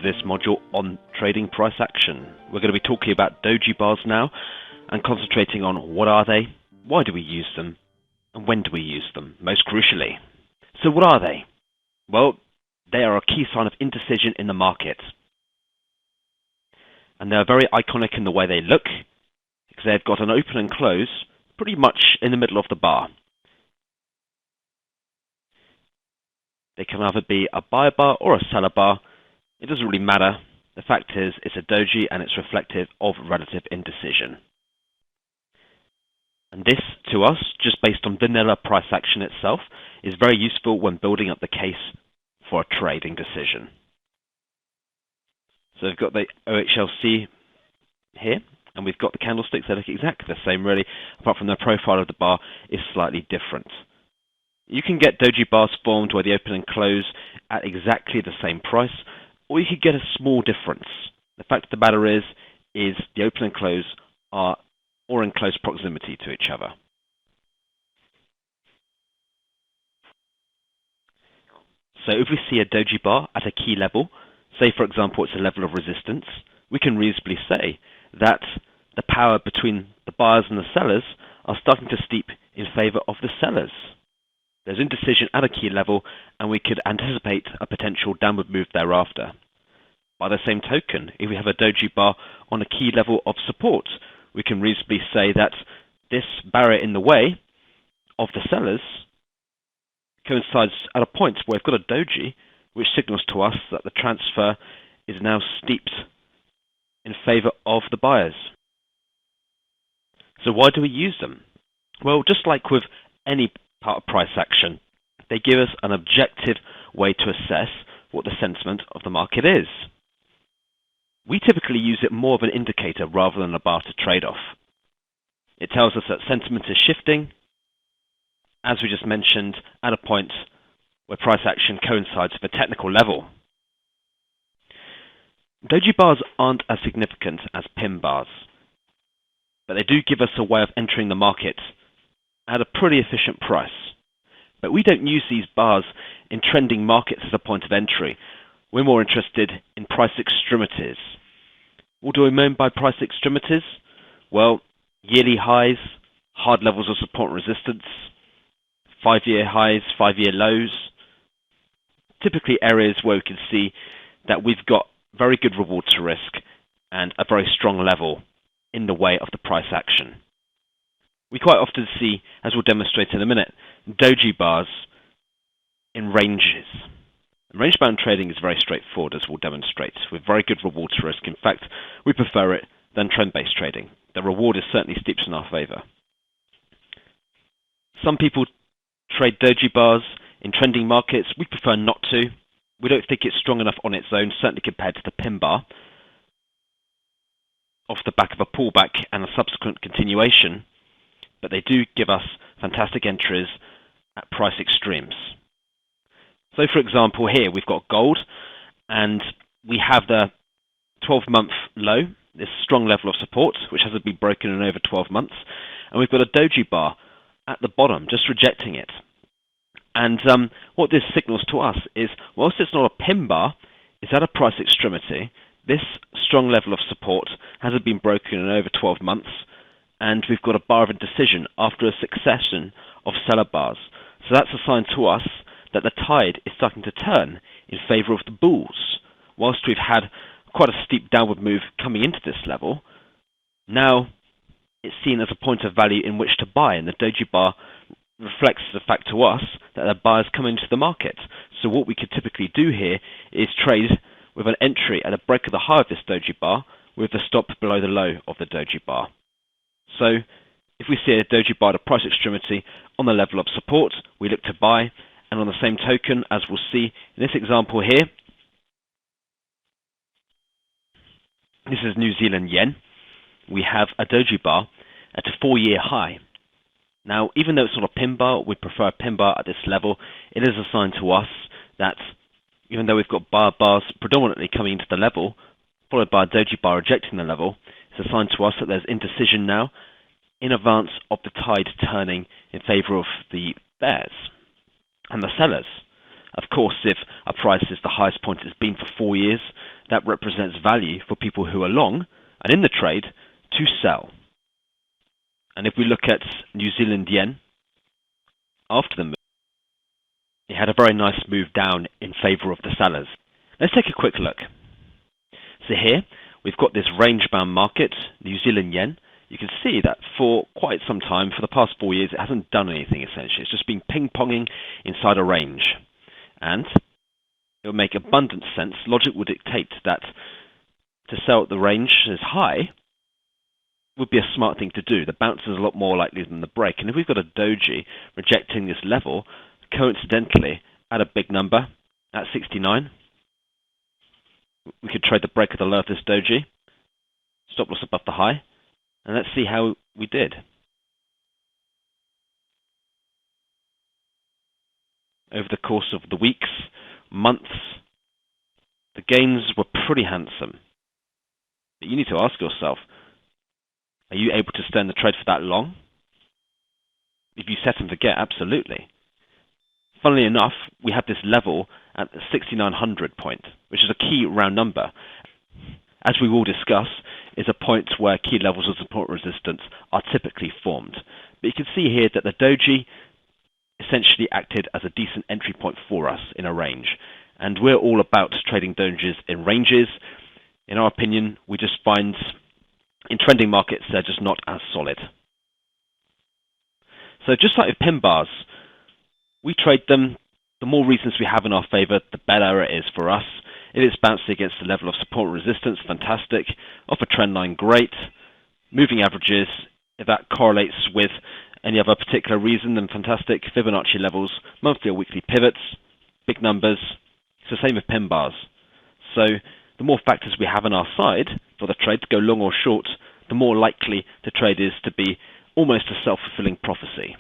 this module on trading price action. We're going to be talking about doji bars now and concentrating on what are they, why do we use them, and when do we use them, most crucially. So what are they? Well, they are a key sign of indecision in the market. And they're very iconic in the way they look, because they've got an open and close pretty much in the middle of the bar. They can either be a buyer bar or a seller bar. It doesn't really matter. The fact is, it's a doji and it's reflective of relative indecision. And this, to us, just based on vanilla price action itself, is very useful when building up the case for a trading decision. So we've got the OHLC here, and we've got the candlesticks. They look exactly the same, really, apart from the profile of the bar is slightly different. You can get doji bars formed where the open and close at exactly the same price, or you could get a small difference. The fact of the matter is the open and close are or in close proximity to each other. So if we see a doji bar at a key level, say for example it's a level of resistance, we can reasonably say that the power between the buyers and the sellers are starting to steep in favor of the sellers. There's indecision at a key level, and we could anticipate a potential downward move thereafter. By the same token, if we have a doji bar on a key level of support, we can reasonably say that this barrier in the way of the sellers coincides at a point where we've got a doji which signals to us that the transfer is now steeped in favor of the buyers. So why do we use them? Well, just like with any part of price action, they give us an objective way to assess what the sentiment of the market is. We typically use it more of an indicator rather than a bar to trade off. It tells us that sentiment is shifting, as we just mentioned, at a point where price action coincides with a technical level. Doji bars aren't as significant as pin bars, but they do give us a way of entering the market at a pretty efficient price. But we don't use these bars in trending markets as a point of entry. We're more interested in price extremities. What do we mean by price extremities? Well, yearly highs, hard levels of support and resistance, 5-year highs, 5-year lows. Typically areas where we can see that we've got very good reward to risk and a very strong level in the way of the price action. We quite often see, as we'll demonstrate in a minute, doji bars in ranges. Range-bound trading is very straightforward, as we'll demonstrate, with very good reward to risk. In fact, we prefer it than trend-based trading. The reward is certainly steeps in our favor. Some people trade doji bars in trending markets. We prefer not to. We don't think it's strong enough on its own, certainly compared to the pin bar. Off the back of a pullback and a subsequent continuation, but they do give us fantastic entries at price extremes. So for example, here we've got gold, and we have the 12-month low, this strong level of support, which hasn't been broken in over 12 months, and we've got a doji bar at the bottom, just rejecting it. And what this signals to us is, whilst it's not a pin bar, it's at a price extremity. This strong level of support hasn't been broken in over 12 months, and we've got a bar of indecision after a succession of seller bars. So that's a sign to us that the tide is starting to turn in favor of the bulls. Whilst we've had quite a steep downward move coming into this level, now it's seen as a point of value in which to buy, and the doji bar reflects the fact to us that the buyers come into the market. So what we could typically do here is trade with an entry at a break of the high of this doji bar with the stop below the low of the doji bar. So if we see a doji bar at a price extremity on the level of support, we look to buy. And on the same token, as we'll see in this example here, this is New Zealand yen. We have a doji bar at a 4-year high. Now, even though it's not a pin bar, we prefer a pin bar at this level. It is a sign to us that even though we've got bars predominantly coming into the level, followed by a doji bar rejecting the level, it's a sign to us that there's indecision now in advance of the tide turning in favor of the bears and the sellers. Of course, if a price is the highest point it's been for 4 years, that represents value for people who are long and in the trade to sell. And if we look at New Zealand yen after the move, it had a very nice move down in favor of the sellers. Let's take a quick look. So here we've got this range-bound market, New Zealand yen. You can see that for quite some time, for the past 4 years, it hasn't done anything essentially. It's just been ping-ponging inside a range. And it would make abundant sense. Logic would dictate that to sell at the range as high would be a smart thing to do. The bounce is a lot more likely than the break. And if we've got a doji rejecting this level, coincidentally, at a big number, at 69, we could trade the break of the low of this doji, stop loss above the high, and let's see how we did. Over the course of the weeks, months, the gains were pretty handsome. But you need to ask yourself, are you able to stay in the trade for that long? If you set and forget, absolutely. Funnily enough, we have this level at the 6900 point, which is a key round number. As we will discuss, is a point where key levels of support resistance are typically formed. But you can see here that the doji essentially acted as a decent entry point for us in a range. And we're all about trading dojis in ranges. In our opinion, we just find in trending markets, they're just not as solid. So just like with pin bars, we trade them. The more reasons we have in our favor, the better it is for us. It is bouncing against the level of support and resistance, fantastic. Off a trend line, great. Moving averages, if that correlates with any other particular reason, then fantastic. Fibonacci levels, monthly or weekly pivots, big numbers. It's the same with pin bars. So the more factors we have on our side for the trade to go long or short, the more likely the trade is to be almost a self-fulfilling prophecy.